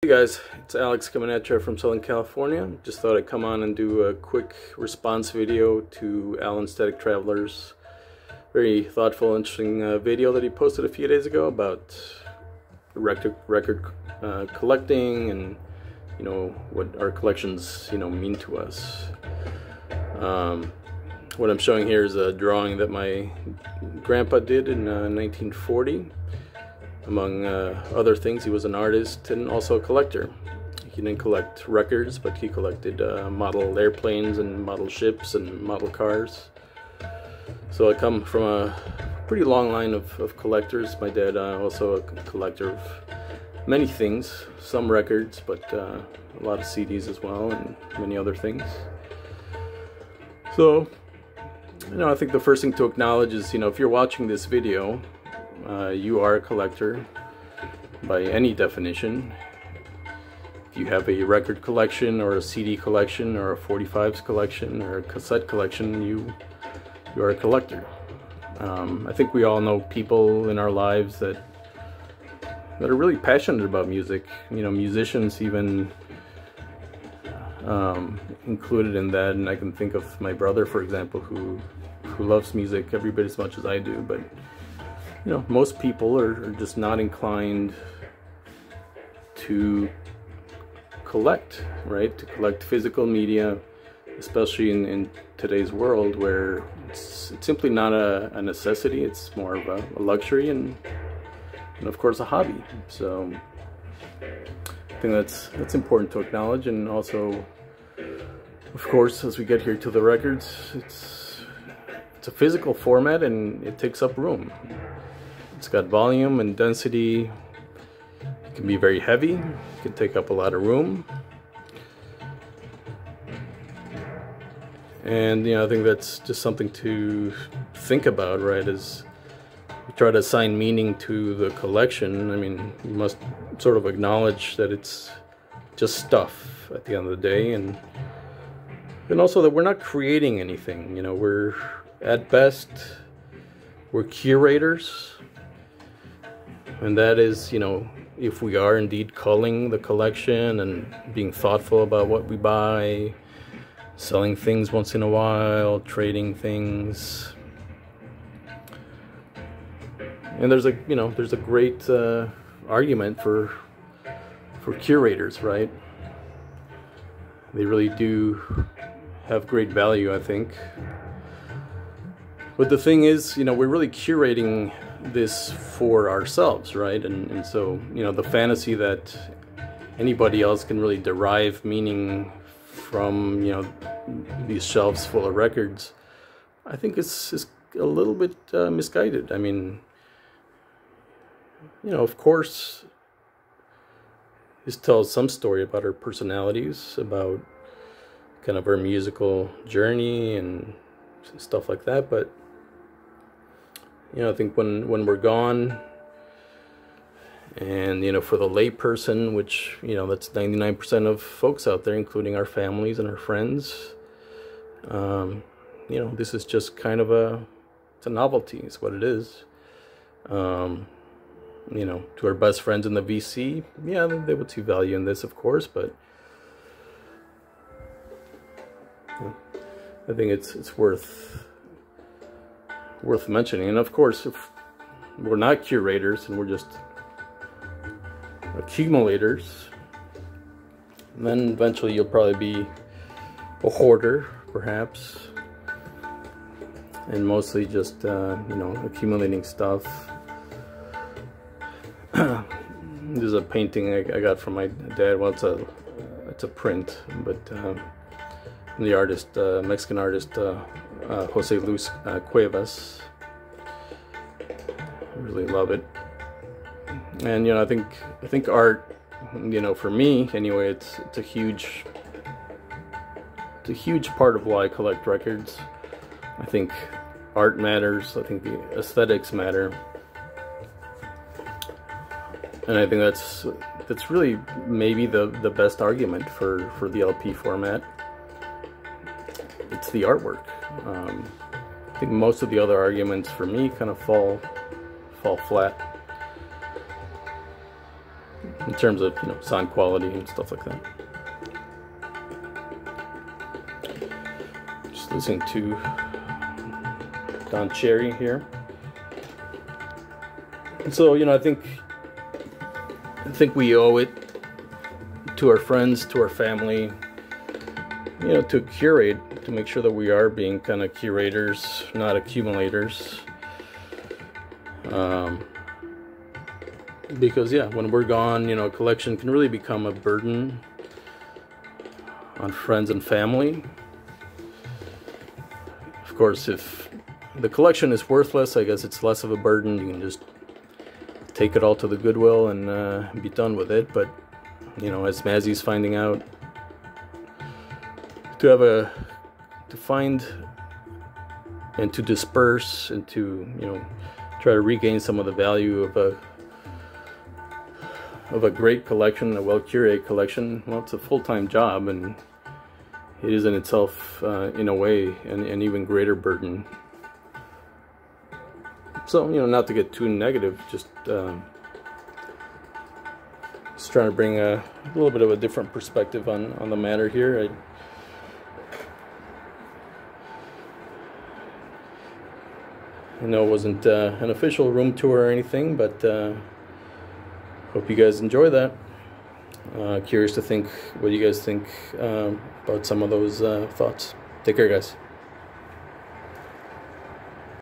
Hey guys, it's Alex coming at you from Southern California. Just thought I'd come on and do a quick response video to Alan Static Traveler's very thoughtful, interesting video that he posted a few days ago about record collecting and what our collections mean to us. What I'm showing here is a drawing that my grandpa did in 1940. Among other things, he was an artist and also a collector. He didn't collect records, but he collected model airplanes and model ships and model cars. So I come from a pretty long line of collectors. My dad also a collector of many things, some records, but a lot of CDs as well, and many other things. So, I think the first thing to acknowledge is, if you're watching this video, you are a collector by any definition. If you have a record collection or a CD collection or a 45s collection or a cassette collection, you are a collector. I think we all know people in our lives that are really passionate about music. Musicians even included in that, and I can think of my brother, for example, who loves music every bit as much as I do, but most people are just not inclined to collect, right? To collect physical media, especially in today's world where it's simply not a necessity. It's more of a luxury and of course a hobby. So I think that's important to acknowledge. And also, of course, as we get here to the records, it's a physical format and it takes up room. It's got volume and density. It can be very heavy. It can take up a lot of room. And I think that's just something to think about, right? As we try to assign meaning to the collection, we must sort of acknowledge that it's just stuff at the end of the day, and also that we're not creating anything. We're at best we're curators. And that is, if we are indeed culling the collection and being thoughtful about what we buy, selling things once in a while, trading things. And there's a great argument for curators, right? They really do have great value, I think. But the thing is, we're really curating this for ourselves, right? And so, the fantasy that anybody else can really derive meaning from, these shelves full of records, I think is a little bit misguided. Of course, this tells some story about our personalities, about kind of our musical journey and stuff like that, but I think when we're gone, and for the lay person, which that's 99% of folks out there, including our families and our friends, this is just kind of it's a novelty. It's what it is. To our best friends in the VC, they would see value in this, of course, but I think it's worth mentioning. And of course, if we're not curators and we're just accumulators, then eventually you'll probably be a hoarder, perhaps, and mostly just accumulating stuff. There's a painting I got from my dad. Well, it's a print, but the artist, Mexican artist, Jose Luis Cuevas. I really love it. And I think art, for me anyway, it's a huge part of why I collect records. I think art matters. I think the aesthetics matter. And I think that's really maybe the best argument for the LP format. It's the artwork. I think most of the other arguments for me kind of fall flat. in terms of, you know, sound quality and stuff like that. Just listening to Don Cherry here. And so, you know, I think we owe it to our friends, to our family, you know, to curate, to make sure that we are being kind of curators, not accumulators. Because yeah, when we're gone, you know, a collection can really become a burden on friends and family. Of course, if the collection is worthless, I guess it's less of a burden. You can just take it all to the Goodwill and be done with it. But you know, as Mazzy's finding out, to find and to disperse and to, you know, try to regain some of the value of a great collection, a well-curated collection, well, it's a full-time job, and it is in itself, in a way, an even greater burden. So, you know, not to get too negative, just trying to bring a little bit of a different perspective on the matter here. I know it wasn't an official room tour or anything, but hope you guys enjoy that. Curious to think what you guys think about some of those thoughts. Take care, guys.